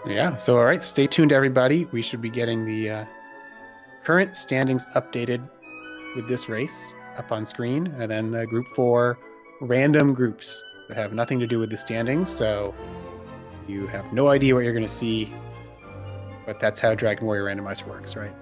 Yeah. So, all right, stay tuned, everybody. We should be getting the current standings updated with this race up on screen, and then the group four random groups that have nothing to do with the standings. So you have no idea what you're going to see, but that's how Dragon Warrior Randomizer works, right?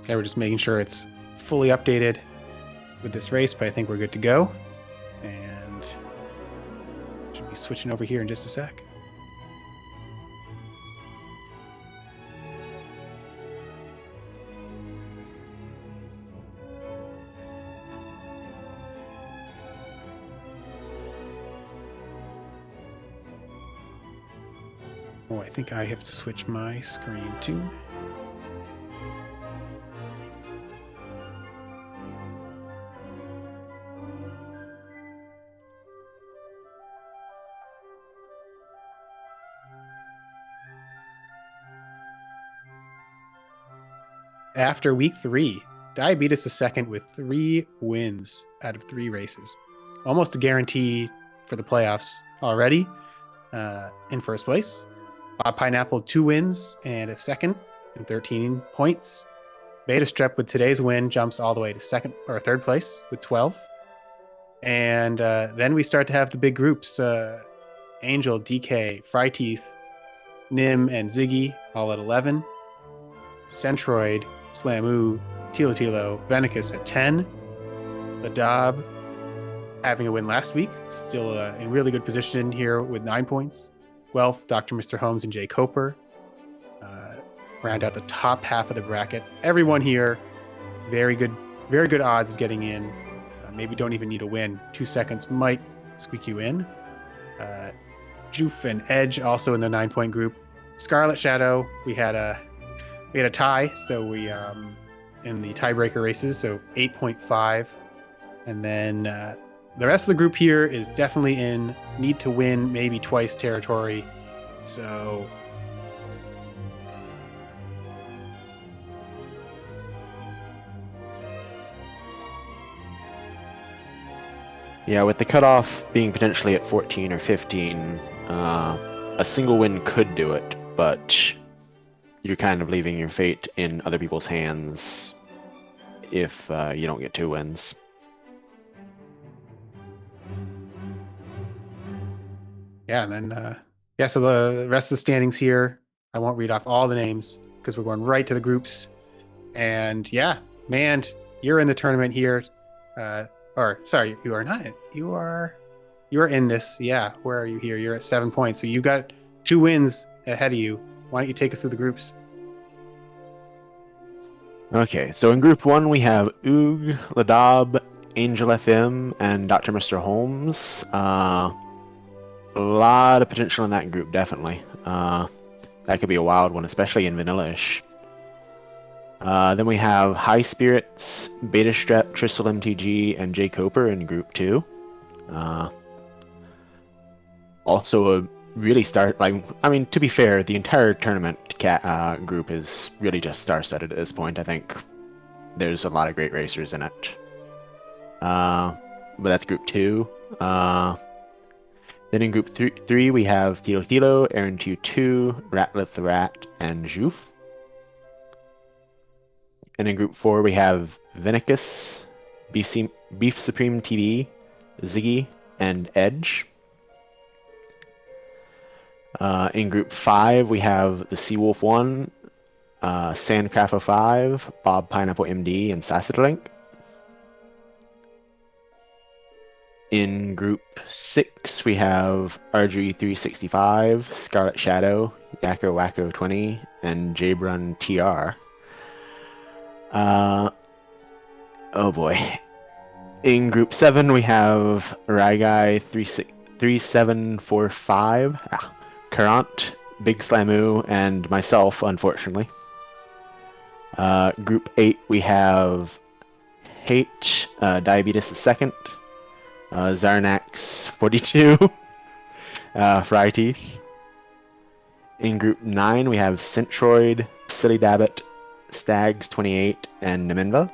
Okay, we're just making sure it's fully updated with this race, but I think we're good to go. And should be switching over here in just a sec. Oh, I think I have to switch my screen too. After week 3, Diabetes is second with 3 wins out of 3 races. Almost a guarantee for the playoffs already in first place. Pineapple, 2 wins and a second and 13 points. Beta Strep with today's win jumps all the way to second or third place with 12. And then we start to have the big groups Angel, DK, Fryteeth, Nim, and Ziggy all at 11. Centroid, Slamu, Tilo Tilo, Venicus at 10. Ladab having a win last week, still in really good position here with 9 points. Guelph, Dr. Mr. Holmes, and Jay Coper round out the top half of the bracket. Everyone here, very good odds of getting in. Maybe don't even need a win. 2 seconds might squeak you in. Joof and Edge also in the 9-point group. Scarlet Shadow, we had a tie, so we in the tiebreaker races, so 8.5. And then the rest of the group here is definitely in need to win maybe twice territory. So Yeah, with the cutoff being potentially at 14 or 15, a single win could do it, but you're kind of leaving your fate in other people's hands if you don't get 2 wins. yeah, and then so the rest of the standings here, I won't read off all the names because we're going right to the groups. And yeah, man, you're in the tournament here. Or sorry, you are not. You are in this. Yeah, where are you here? You're at 7 points, so you got 2 wins ahead of you. Why don't you take us through the groups? Okay, so in Group 1 we have Oog, Ladab, Angel FM, and Dr. Mr. Holmes. A lot of potential in that group, definitely. That could be a wild one, especially in Vanilla-ish. Then we have High Spirits, Beta Strep, Tristal MTG, and Jay Coper in Group 2. Also a really to be fair, the entire tournament group is really just star-studded at this point. I think there's a lot of great racers in it. But that's Group 2. Then in Group 3 we have Thilo Thilo, Aaron 2, Ratlith the Rat, and Joof. And in Group 4 we have Venicus, Beef Supreme TV, Ziggy, and Edge. In Group 5 we have the Seawolf 1, Sandcraft 05, Bob Pineapple MD, and Sassadlink. In Group 6 we have RG365, Scarlet Shadow, Yakko Wacko 20, and Jbrun TR. Oh boy. In Group 7, we have Raigai 3745, Kurant, Big Slamu, and myself, unfortunately. Group 8, we have Hate, Diabetes is second, Zarnax 42, Fry Teeth. In Group 9, we have Centroid, Silly Dabbit, Stags 28, and Naminva.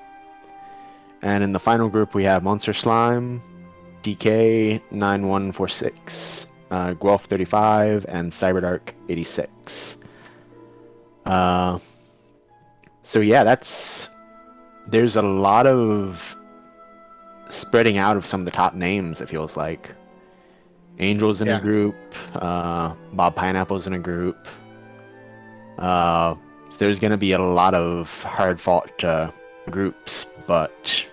And in the final group, we have Monster Slime, DK 9146, Guelph 35, and Cyberdark 86. So yeah, there's a lot of spreading out of some of the top names, it feels like. Angel's in a group, Bob Pineapple's in a group. So there's going to be a lot of hard-fought groups, but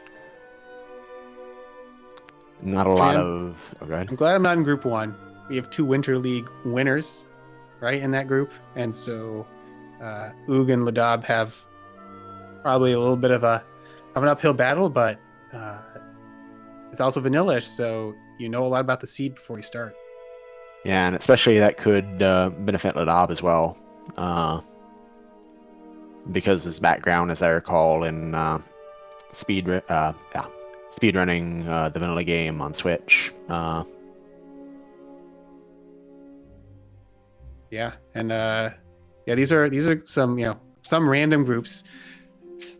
not a lot of... Oh, go ahead. I'm glad I'm not in Group 1. We have 2 Winter League winners, right, in that group. And so Oog and Ladab have probably a little bit of an uphill battle, but it's also vanilla-ish, so you know a lot about the seed before you start. Yeah, and especially that could benefit Ladab as well. Because of his background, as I recall, in speedrunning the vanilla game on Switch. Yeah, and these are some random groups.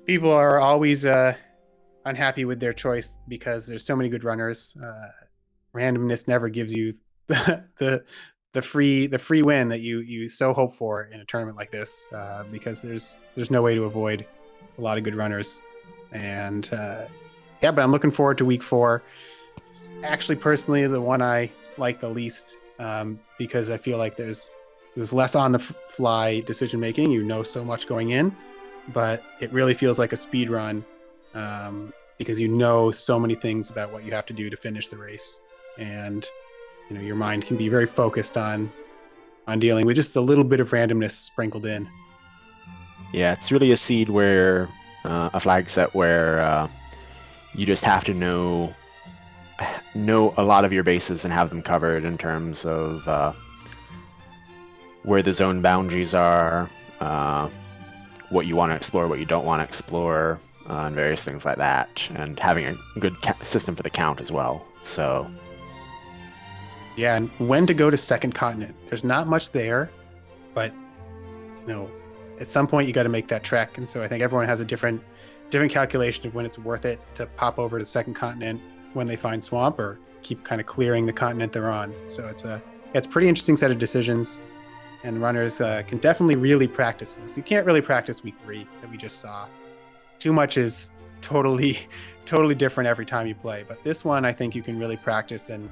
People are always unhappy with their choice because there's so many good runners. Randomness never gives you the free win that you so hope for in a tournament like this, because there's no way to avoid a lot of good runners. And but I'm looking forward to week 4. It's actually, personally, the one I like the least, because I feel like there's less on the fly decision making. You know so much going in, but it really feels like a speed run, because you know so many things about what you have to do to finish the race, and your mind can be very focused on dealing with just a little bit of randomness sprinkled in. Yeah, it's really a seed where a flag set where you just have to know a lot of your bases and have them covered in terms of where the zone boundaries are, what you want to explore, what you don't want to explore, and various things like that, and having a good system for the count as well. So yeah, and when to go to second continent. There's not much there, but at some point you got to make that trek, and so I think everyone has a different calculation of when it's worth it to pop over to the second continent when they find swamp, or keep kind of clearing the continent they're on. So it's a pretty interesting set of decisions, and runners can definitely really practice this. You can't really practice week 3 that we just saw. Too much is totally different every time you play, but this one I think you can really practice and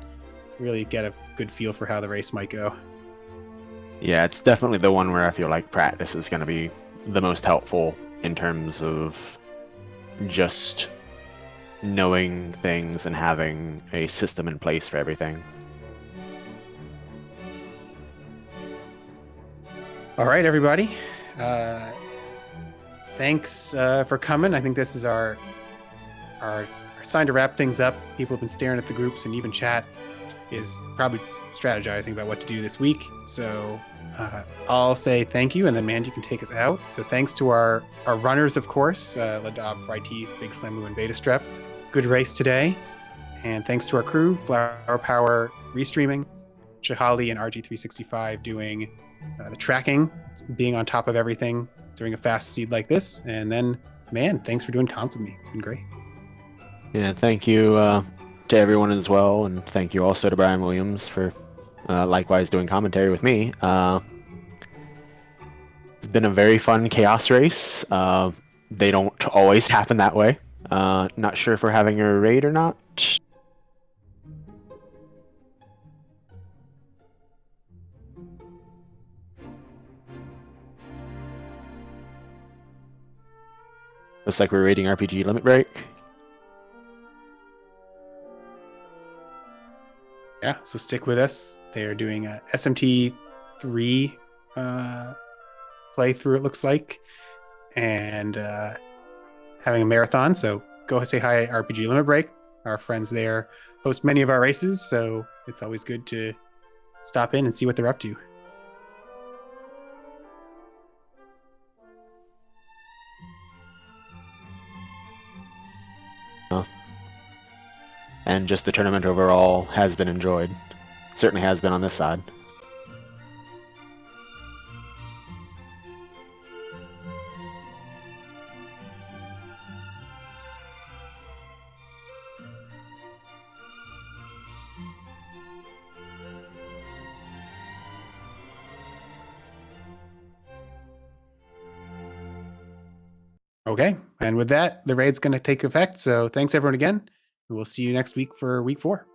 really get a good feel for how the race might go. Yeah, it's definitely the one where I feel like practice is going to be the most helpful in terms of just knowing things and having a system in place for everything. All right, everybody. Thanks for coming. I think this is our sign to wrap things up. People have been staring at the groups, and even chat is probably strategizing about what to do this week. So I'll say thank you, and then Mandy can take us out. So thanks to our runners, of course, Ladab, Fry Teeth, Big Slamu, and Beta Strep. Good race today. And thanks to our crew, Flower Power restreaming, Chahali and RG365 doing the tracking, being on top of everything during a fast seed like this. And then, man, thanks for doing comms with me. It's been great. Yeah, thank you to everyone as well, and thank you also to Brian Williams for likewise doing commentary with me. It's been a very fun chaos race. They don't always happen that way. Not sure if we're having a raid or not. Looks like we're raiding RPG Limit Break. Yeah, so stick with us. They are doing a SMT 3 playthrough, it looks like, and having a marathon. So go say hi, RPG Limit Break. Our friends there host many of our races, so it's always good to stop in and see what they're up to. And just the tournament overall has been enjoyed. Certainly has been on this side. Okay, and with that, the raid's going to take effect. So thanks everyone again. We'll see you next week for week 4.